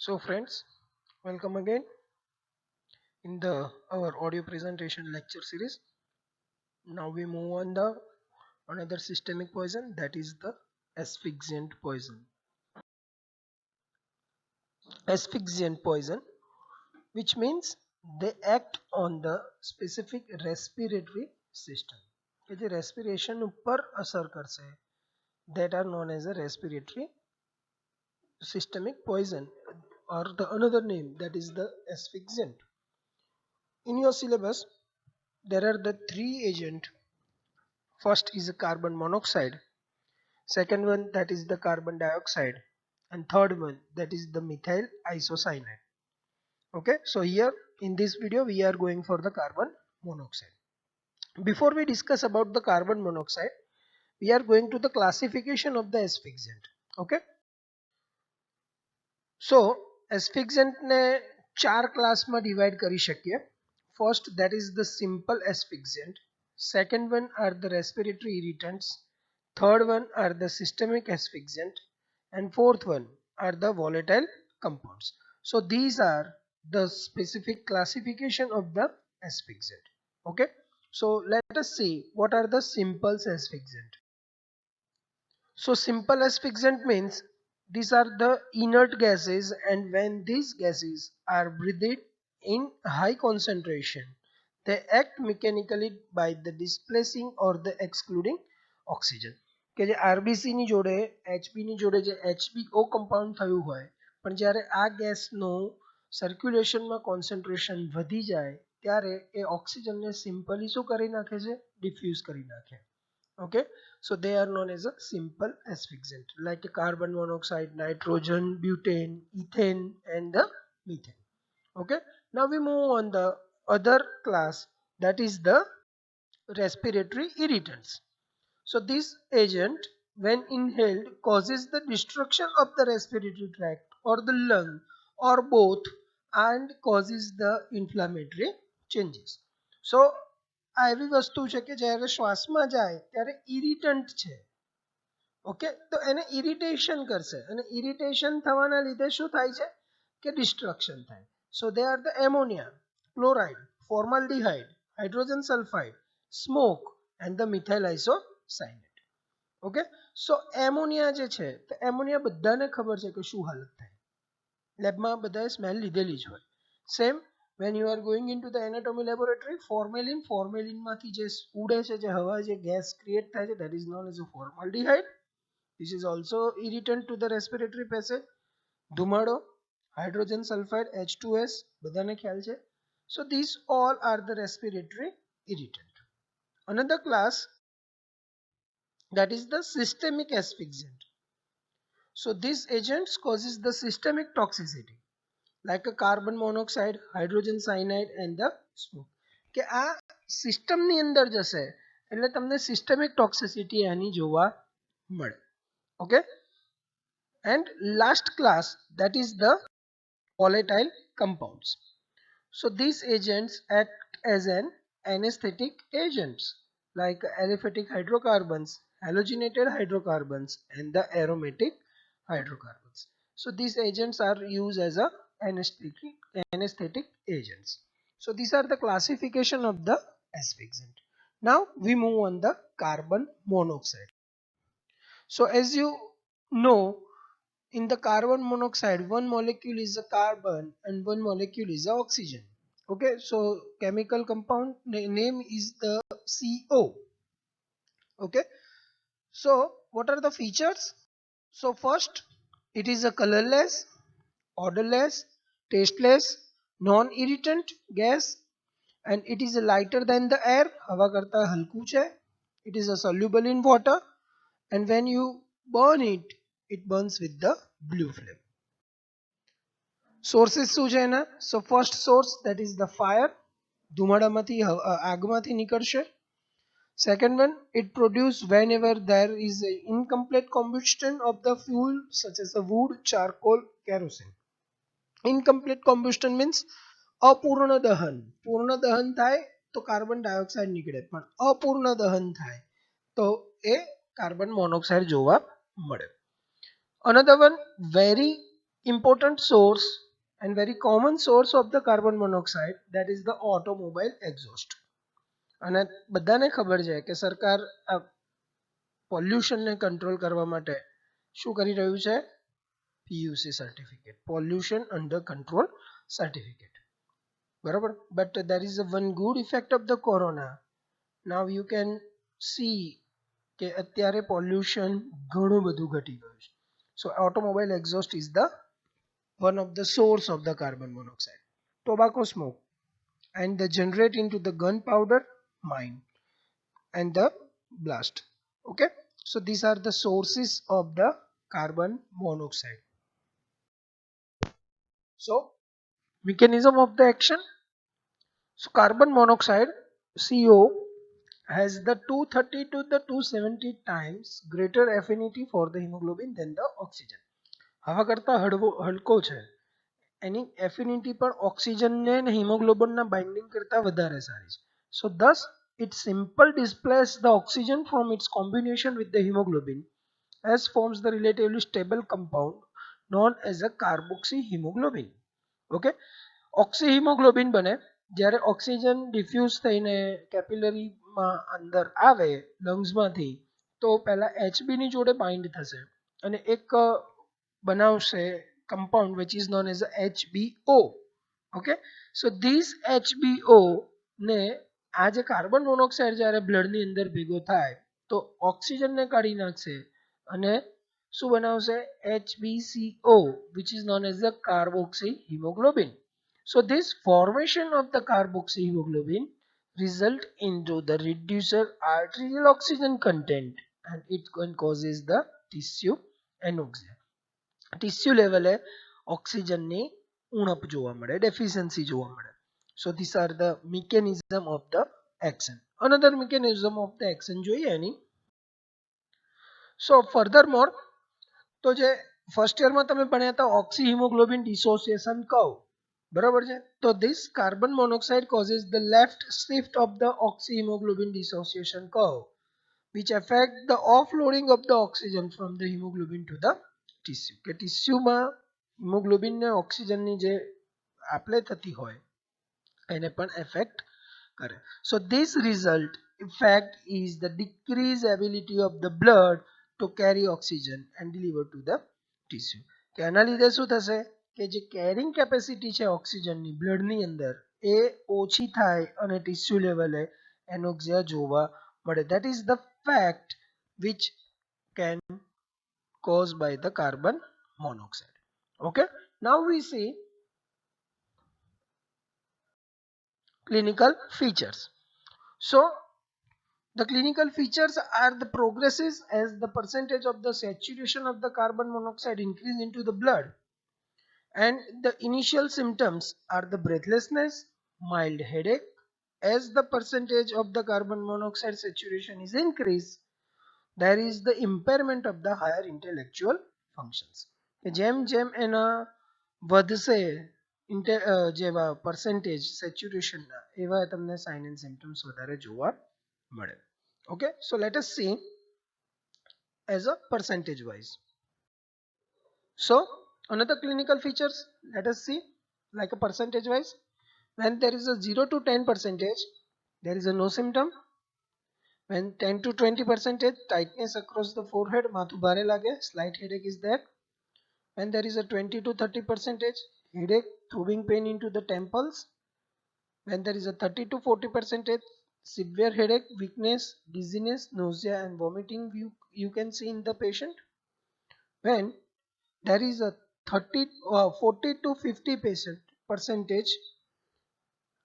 So friends, welcome again in the our audio presentation lecture series. Now we move on the another systemic poison, that is the asphyxiant poison. Asphyxiant poison, which means they act on the specific respiratory system. કે જે respiration ઉપર અસર કરશે, that are known as a respiratory systemic poison, or the another name, that is the asphyxiant. In your syllabus there are the three agents. First is the carbon monoxide, second one that is the carbon dioxide, and third one that is the methyl isocyanate. Okay, so here in this video we are going for the carbon monoxide. Before we discuss about the carbon monoxide, we are going to the classification of the asphyxiant. Okay, so asphyxiant ને ચાર ક્લાસમાં divide કરી શકીએ. First, that is the simple asphyxiant. Second one are the respiratory irritants. Third one are the systemic asphyxiant, and fourth one are the volatile compounds. So these are the specific classification of the asphyxiant. Okay, so let us see what are the simple asphyxiant. So simple asphyxiant means these are the inert gases, and when these gases are breathed in high concentration, they act mechanically by the displacing or the excluding oxygen. કે જે RBC ની જોડે HB ની જોડે જે HBO compound થયું હોય, પણ જ્યારે આ ગેસનો સર્ક્યુલેશનમાં કોન્સન્ટ્રેશન વધી જાય ત્યારે એ ઓક્સિજનને સિમ્પલી શું કરી નાખે છે? ડિફ્યુઝ કરી નાખે. Okay, so they are known as a simple asphyxiant, like carbon monoxide, nitrogen, butane, ethane, and the methane. Okay, now we move on the other class, that is the respiratory irritants. So this agent when inhaled causes the destruction of the respiratory tract or the lung or both, and causes the inflammatory changes. So આ એવી વસ્તુ છે કે જ્યારે શ્વાસમાં જાય ત્યારે ઇરિટન્ટ છે. Okay, તો એને ઇરિટેશન કરશે, અને ઇરિટેશન થવાના લીધે શું થાય છે કે ડિસ્ટ્રક્શન થાય. So they are the ammonia, chloride, formaldehyde, hydrogen sulphide, smoke and the methyl isocyanate. Okay, so ammonia જે છે તો એમોનિયા બધાને ખબર છે કે શું હાલત થાય. લેબમાં બધાએ સ્મેલ લીધેલી જ હોય. Same when you are going into the anatomy laboratory, formalin માંથી જે ઉડે છે, જે હવા, જે ગેસ ક્રિએટ થાય છે, that is known as a formaldehyde. This is also irritant to the respiratory passage. ધુમાડો, hydrogen sulfide, H2S, બધાને ખ્યાલ છે. So these all are the respiratory irritant. Another class, that is the systemic asphyxiant. So these agents causes the systemic toxicity, like a carbon monoxide, hydrogen cyanide, and the smoke. કે આ સિસ્ટમની અંદર જશે એટલે તમને સિસ્ટમિક ટોક્સિસિટી એની જોવા મળે. Okay, and last class, that is the volatile compounds. So these agents act as an anesthetic agents, like aliphatic hydrocarbons, halogenated hydrocarbons, and the aromatic hydrocarbons. So these agents are used as a anesthetic agents. So these are the classification of the asphyxiant. Now we move on the carbon monoxide. So as you know, in the carbon monoxide, one molecule is a carbon and one molecule is a oxygen. Okay, so chemical compound name is the CO. Okay, so what are the features? So first, it is a colorless, odorless, tasteless, non-irritant gas, and it is lighter than the air. हवा करता हल्कू है. It is a soluble in water, and when you burn it, it burns with the blue flame. Sources શું છે એના? So first source, that is the fire. ધુમાડામાંથી આગમાંથી નીકળશે. Second one, it produced whenever there is an incomplete combustion of the fuel such as the wood, charcoal, kerosene. Incomplete combustion means અપૂર્ણ દહન. પૂર્ણ દહન થાય તો કાર્બન ડાયોક્સાઇડ નીકળે, પણ અપૂર્ણ દહન થાય તો એ કાર્બન મોનોક્સાઇડ જોવા મળે. Another one, very important source and very common source of the carbon monoxide, that is the automobile exhaust. અને બધાને ખબર છે કે સરકાર આ પોલ્યુશનને કંટ્રોલ કરવા માટે શું કરી રહ્યું છે? PUC certificate, pollution under control certificate, બરાબર. But there is a one good effect of the corona. Now you can see કે અત્યારે પોલ્યુશન ઘણું બધું ઘટી ગયું છે. So automobile exhaust is the one of the source of the carbon monoxide. Tobacco smoke and the generate into the gunpowder mine and the blast. Okay, so these are the sources of the carbon monoxide. So mechanism of the action. So carbon monoxide, CO, has the 230 to the 270 times greater affinity for the hemoglobin than the oxygen. હવા કરતા હલકો છે, એની affinity પણ ઓક્સિજનને અને હિમોગ્લોબિનના binding કરતા વધારે સારી છે. So thus it simple displaces the oxygen from its combination with the hemoglobin as forms the relatively stable compound known as a carboxyhemoglobin. Okay, ઓક્સીહિમોગ્લોબિન બને જ્યારે ઓક્સિજન ડિફ્યુઝ થઈને કેપિલરીમાં અંદર આવે લંગ્સમાંથી, તો પહેલા HB ની જોડે બાઇન્ડ થશે અને એક બનાવશે compound which is known as HBO. Okay, so this HBO ને આ જે કાર્બન મોનોક્સાઇડ જ્યારે બ્લડની અંદર ભેગો થાય તો ઓક્સિજનને કાઢી નાખશે અને શું બનાવશે? HbCO, which is known as the carboxyhemoglobin. So this formation of the carboxyhemoglobin result into the reducer arterial oxygen content and it causes the tissue anorexia. Tissue લેવલે ઓક્સિજનની ઉણપ જોવા મળે, ડેફિશિયન્સી જોવા મળે. So this are the mechanism of the action. Another mechanism of the action જોઈએ એની. સો further મોર, તો જે ફર્સ્ટ યરમાં તમે ભણ્યા હતા ઓક્સીહિમોગ્લોબિન ડિસોસિએશન કર્વ, બરાબર છે. તો this carbon monoxide causes the left shift of the oxyhaemoglobin dissociation curve which affect the offloading of the oxygen from the hemoglobin to the tissue. કે ટીસ્યુમાં હિમોગ્લોબિનને ઓક્સિજનની જે આપલે થતી હોય એને પણ એફેક્ટ કરે. So this result effect is the decreased ability of the blood to carry oxygen and deliver to the tissue. કે આના લીધે શું થશે કે જે કેરિંગ કેપેસિટી છે ઓક્સિજનની બ્લડની અંદર એ ઓછી થાય અને ટીસ્યુ લેવલે એનોક્સિયા જોવા મળે. That is the fact which can caused by the carbon monoxide. Okay, now we see clinical features. So the clinical features are the progresses as the percentage of the saturation of the carbon monoxide increase into the blood, and the initial symptoms are the breathlessness, mild headache. As the percentage of the carbon monoxide saturation is increased, there is the impairment of the higher intellectual functions. જેમ જેમ એના વધશે જેવા percentage saturation ના, એવા તમને sign and symptoms વધારે જોવા મળે. Okay, so let us see as a percentage wise. So another clinical features, let us see like a percentage wise. When there is a 0 to 10 percentage, there is a no symptom. When 10 to 20 percentage, tightness across the forehead, mathu bhare lage, slight headache is there. When there is a 20 to 30 percentage, headache, throbbing pain into the temples. When there is a 30 to 40 percentage, severe headache, weakness, dizziness, nausea and vomiting you can see in the patient. When there is a 40 to 50 percentage,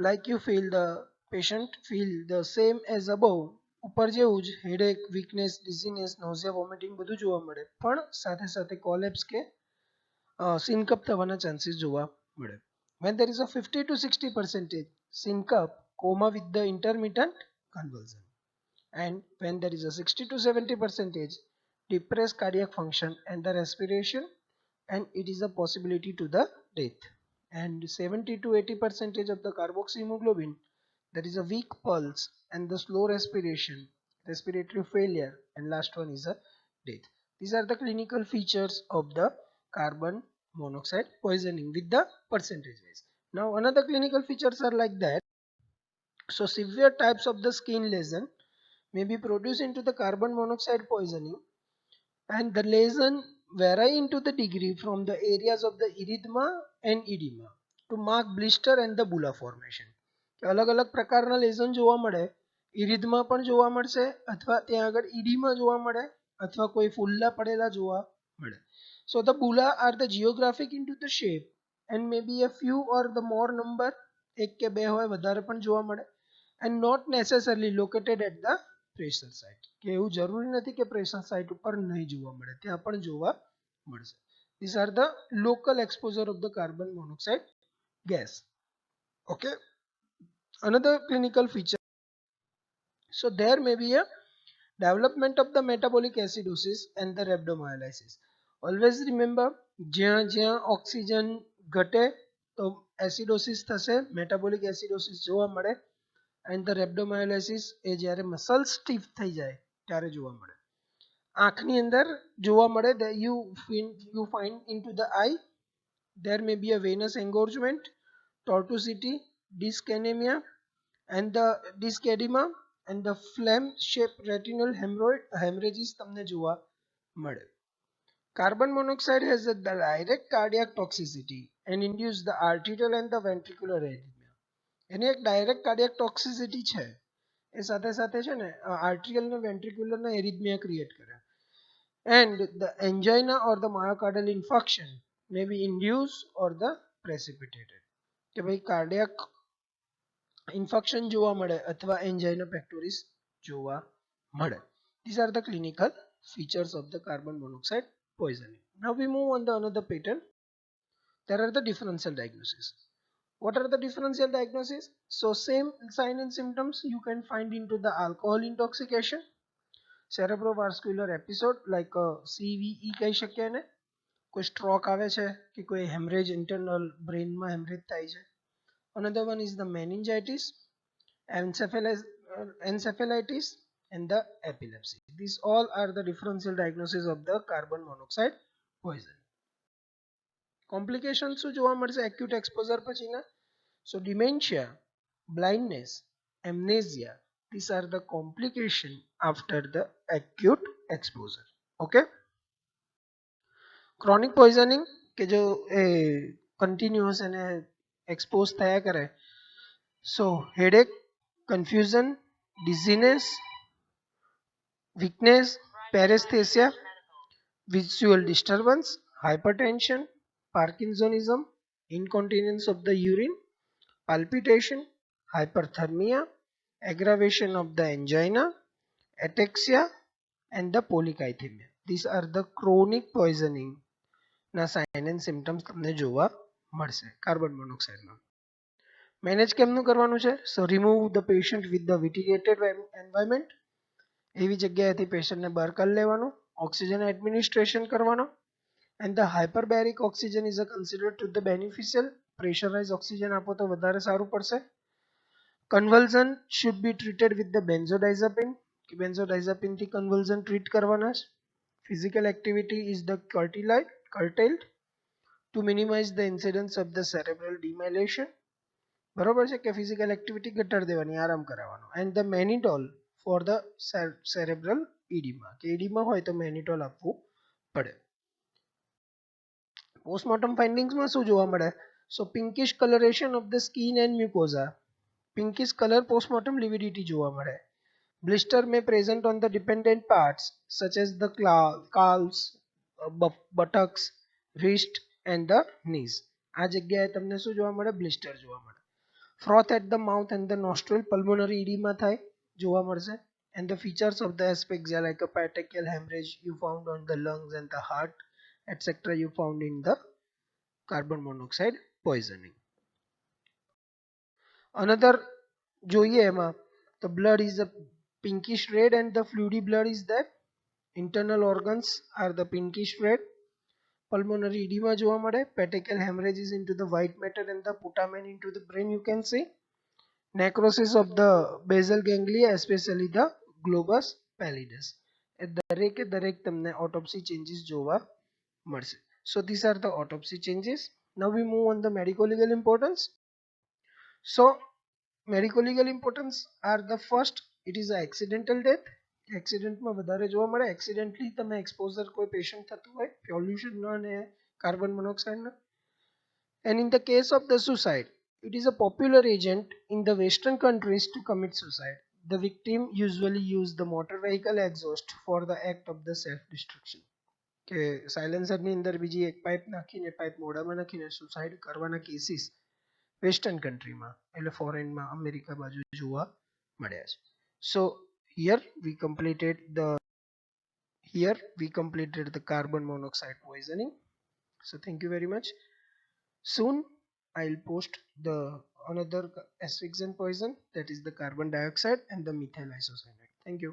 like you feel the patient feel the same as above, ઉપર જેવું જ headache, weakness, ડિઝીનેસ, નોઝિયા, vomiting બધું જોવા મળે, પણ સાથે સાથે collapse કે સિનકપ થવાના ચાન્સીસ જોવા મળે. When there is a 50 to 60 percentage syncope, coma with the intermittent convulsion. And when there is a 60 to 70 percentage depressed cardiac function and the respiration, and it is a possibility to the death. And 70 to 80 percentage of the carboxyhemoglobin, there is a weak pulse and the slow respiration, respiratory failure, and last one is a death. These are the clinical features of the carbon monoxide poisoning with the percentage wise. Now another clinical features are like that. So severe types of the skin lesion may be produced into the carbon monoxide poisoning, and the lesion vary into the degree from the areas of the erythema and edema to mark blister and the bulla formation. अलग अलग પ્રકારના લેઝન જોવા મળે, ઇરિધમાં પણ જોવા મળશે અથવા ત્યાં આગળ ઇડીમાં જોવા મળે અથવા કોઈ ફૂલ્લા પડેલા જોવા મળે. So the bulla are the geographic into the shape and maybe a few or the more number, એક કે બે હોય વધારે પણ જોવા મળે, and not necessarily located at the pressure site, કે એવું જરૂરી નથી કે પ્રેશર સાઇટ ઉપર નહીં જોવા મળે, ત્યાં પણ જોવા મળશે. These are the local exposure of the carbon monoxide gas. Okay, another clinical feature, so there may be a development of the metabolic acidosis and the rhabdomyolysis. Always remember, જ્યાં જ્યાં ઓક્સિજન ઘટે તો એસિડોસિસ થશે, metabolic acidosis જોવા મળે, and the rhabdomyolysis એ જ્યારે muscle stiff થઈ જાય ત્યારે જોવા મળે. આંખની અંદર જોવા મળે, you find into the eye there may be a venous engorgement, tortuosity, disc anemia and the disc edema and the flame shaped retinal hemorrhages તમને જોવા મળે. Carbon monoxide has a direct cardiac toxicity and induce the arterial and the ventricular arrhythmia. એની એક direct cardiac toxicity છે, એ સાથે સાથે છે ને આર્ટ્રિયલ ને વેન્ટ્રિક્યુલર ને એરિથમિયા ક્રિએટ કરે. And the angina or the myocardial infarction may be induced or the precipitated, કે ભાઈ કાર્ડિયાક ઇન્ફેક્શન જોવા મળે અથવા એન્જાઇના પેક્ટોરિસ જોવા મળે. These are the clinical features of the carbon monoxide poisoning. Now we move on the another pattern. There are the differential diagnosis. What are the differential diagnoses? So same sign and symptoms you can find into the alcohol intoxication, cerebrovascular episode like CVE કહી શકીએ ને, કોઈ stroke આવે છે કે કોઈ hemorrhage internal brain માં hemorrhage થાય છે. Another one is the meningitis, encephalitis and the epilepsy. These all are the differential diagnosis of the carbon monoxide poison. Complications શું જોવા મળશે acute exposure પછીના? So dementia, blindness, amnesia, these are the complications after the acute exposure. Okay, chronic poisoning કે જો continuous અને expose થયા કરે, so headache, confusion, dizziness, weakness, paresthesia, visual disturbance, hypertension, Parkinsonism, incontinence of the urine, palpitation, hyperthermia, aggravation of the angina, ataxia and the polycythemia. These are the chronic poisoning ના sign and symptoms તમને જોવા મળશે carbon મોનોક્સાઇડમાં. Manage કેમનું કરવાનું છે? So remove the patient with the વિટિલેટેડ environment, એવી જગ્યાએથી પેશન્ટને બહાર કરી લેવાનું, ઓક્સિજન એડમિનિસ્ટ્રેશન કરવાનો, and the hyperbaric oxygen is considered to the beneficial. Pressurized oxygen આપો તો વધારે સારું પડશે. Convulsion should be treated with the benzodiazepine, કે benzodiazepine થી convulsion treat કરવાના છે. Physical activity is the curtailed to minimize the incidence of the cerebral demyelination. બરોબર છે કે physical activity ઘટાડી દેવાની, આરામ કરાવવાનો. And the mannitol for the cerebral edema, કે edema હોય તો mannitol આપવું પડે. Postmortem findings માં શું જોવા મળે? So pinkish coloration of the skin and mucosa, pinkish color postmortem lividity જોવા મળે. Blister may present on the dependent parts such as the calves, buttocks, wrist and the knees. આ જગ્યાએ તમને શું જોવા મળે? Blister જોવા મળે. Froth at the mouth and the nostril, pulmonary edema થાય જોવા મળશે. And the features of the asphyxia like a petechial hemorrhage you found on the lungs and the heart, etc. you found in the carbon monoxide poisoning. Another જોઈએ એમાં, the blood is a pinkish red and the fluidy blood is there. Internal organs are the pinkish red. Pulmonary edema જોવા મળે. Petechial hemorrhage is into the white matter and the putamen into the brain you can see. Necrosis of the basal ganglia, especially the globus pallidus. દરેકે દરેક તમને autopsy changes જોવા મળશે. So these are the autopsy changes. Now we move on the medico-legal importance. So medico-legal importance are the first, it is a accidental death. એક્સિડન્ટમાં વધારે જોવા મળે. Accidentally તમે exposure કોઈ પેશન્ટ થતું હોય પોલ્યુશનનો અને carbon મોનોક્સાઇડનો. And in the case of the suicide, it is a popular agent in the Western countries to commit suicide. The victim usually use the motor vehicle exhaust for the act of the self-destruction. કે સાયલેન્સરની અંદર બીજી એક pipe નાખીને pipe મોઢામાં નાખીને suicide કરવાના cases western કન્ટ્રીમાં એટલે ફોરેનમાં અમેરિકા બાજુ જોવા મળ્યા છે. So here we completed the carbon monoxide poisoning. So thank you very much. Soon I'll post the another asphyxiant poison, that is the carbon dioxide and the methyl isocyanate. Thank you.